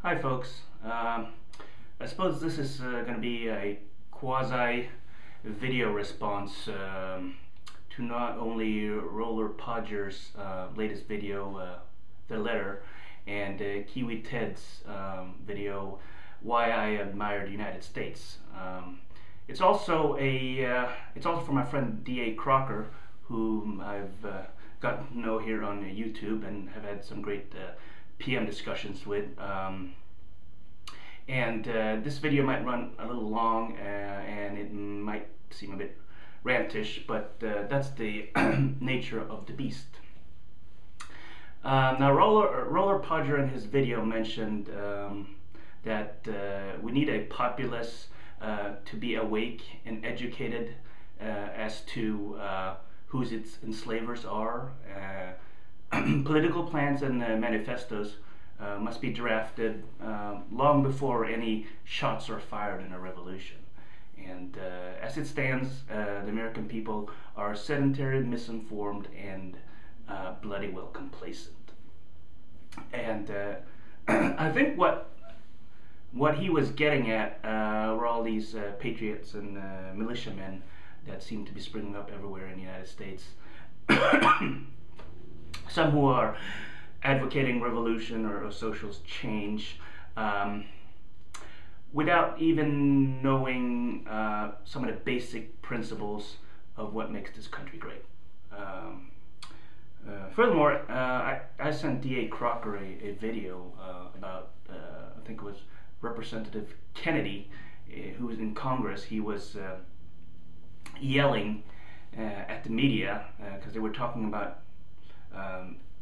Hi folks, I suppose this is going to be a quasi video response to not only rollerpodger's latest video, The Letter, and kiwited's video, Why I Admire the United States. It's also for my friend D.A. Crocker, whom I've gotten to know here on YouTube and have had some great PM discussions with. This video might run a little long and it might seem a bit rantish, but that's the nature of the beast. Now rollerpodger in his video mentioned that we need a populace to be awake and educated as to whose its enslavers are. Political plans and manifestos must be drafted long before any shots are fired in a revolution. And as it stands, the American people are sedentary, misinformed, and bloody well complacent. And I think what he was getting at were all these patriots and militiamen that seem to be springing up everywhere in the United States. Some who are advocating revolution or social change without even knowing some of the basic principles of what makes this country great. Furthermore, I sent D.A. Crocker a video about, I think it was Representative Kennedy, who was in Congress. He was yelling at the media because they were talking about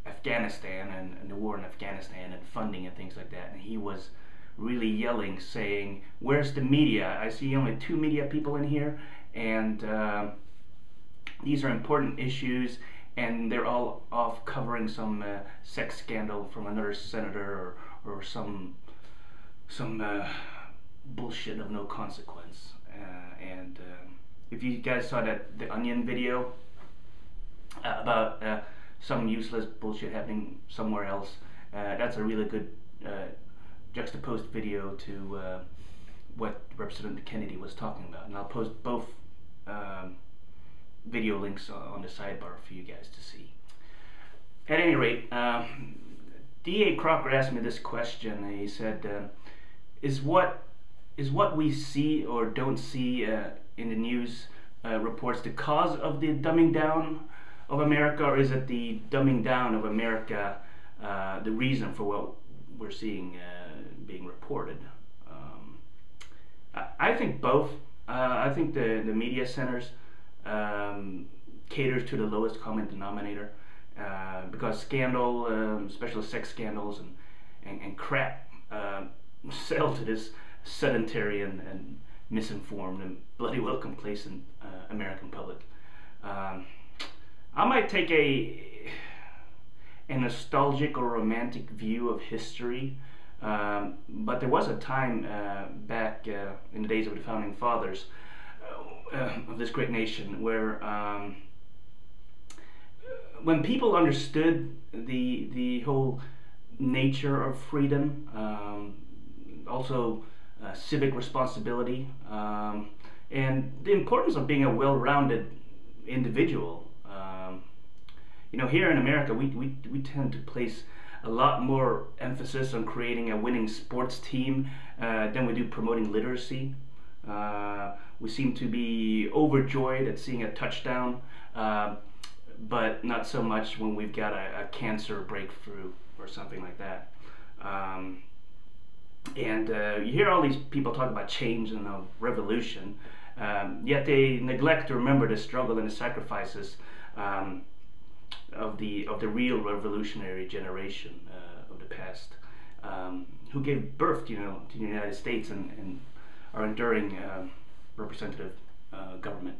Afghanistan and the war in Afghanistan and funding and things like that, and he was really yelling, saying, "Where's the media? I see only 2 media people in here, and these are important issues, and they're all off covering some sex scandal from another senator or some bullshit of no consequence." If you guys saw the Onion video about some useless bullshit happening somewhere else, that's a really good juxtaposed video to what Representative Kennedy was talking about, and I'll post both video links on the sidebar for you guys to see. At any rate, D.A. Crocker asked me this question. He said, is what we see or don't see in the news reports the cause of the dumbing down of America, or is it the dumbing down of America the reason for what we're seeing being reported? I think both. I think the media centers caters to the lowest common denominator because scandal, especially sex scandals and crap, sell to this sedentary and misinformed and bloody well complacent American public. I might take a nostalgic or romantic view of history, but there was a time back in the days of the founding fathers of this great nation where when people understood the whole nature of freedom, also civic responsibility, and the importance of being a well-rounded individual. You know, here in America, we tend to place a lot more emphasis on creating a winning sports team than we do promoting literacy. We seem to be overjoyed at seeing a touchdown, but not so much when we've got a cancer breakthrough or something like that. You hear all these people talk about change and a revolution, yet they neglect to remember the struggle and the sacrifices of the real revolutionary generation of the past, who gave birth, to the United States and are enduring representative government.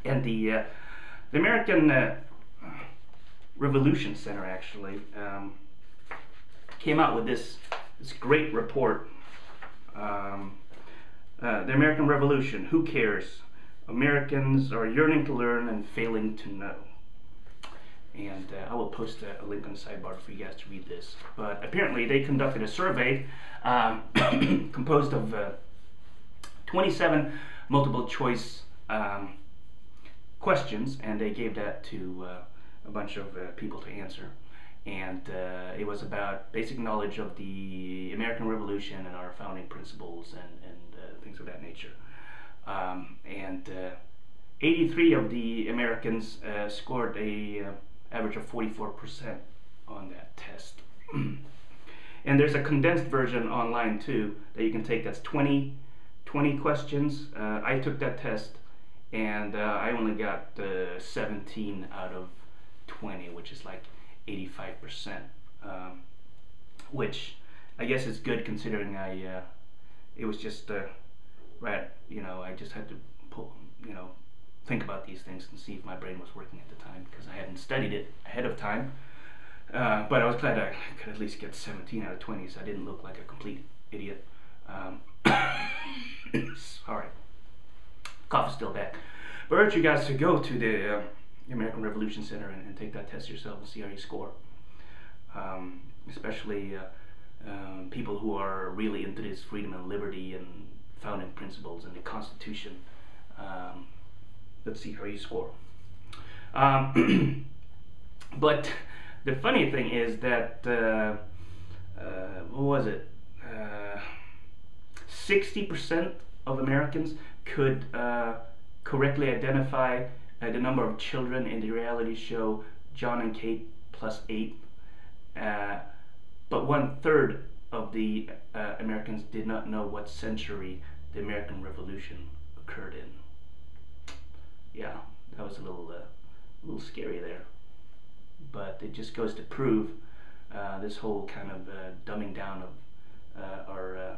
And the American Revolution Center actually came out with this great report, The American Revolution, Who Cares? Americans are yearning to learn and failing to know. and I will post a link on the sidebar for you guys to read this. But apparently they conducted a survey composed of 27 multiple choice questions, and they gave that to a bunch of people to answer. And it was about basic knowledge of the American Revolution and our founding principles and things of that nature. And 83 of the Americans scored a average of 44% on that test. And there's a condensed version online too that you can take. That's 20 questions. I took that test, and I only got 17 out of 20, which is like 85%, which I guess is good considering it was just right, I just had to pull, think about these things and see if my brain was working at the time, because I hadn't studied it ahead of time. But I was glad I could at least get 17 out of 20, so I didn't look like a complete idiot. Sorry, cough is still back. But I urge you guys to go to the American Revolution Center and take that test yourself and see how you score. Especially people who are really into this freedom and liberty and founding principles and the Constitution. Let's see how you score. But the funny thing is that, what was it? 60% of Americans could correctly identify the number of children in the reality show John and Kate plus 8. But 1/3 of the Americans did not know what century the American Revolution occurred in. Yeah, that was a little scary there. But it just goes to prove this whole kind of dumbing down of our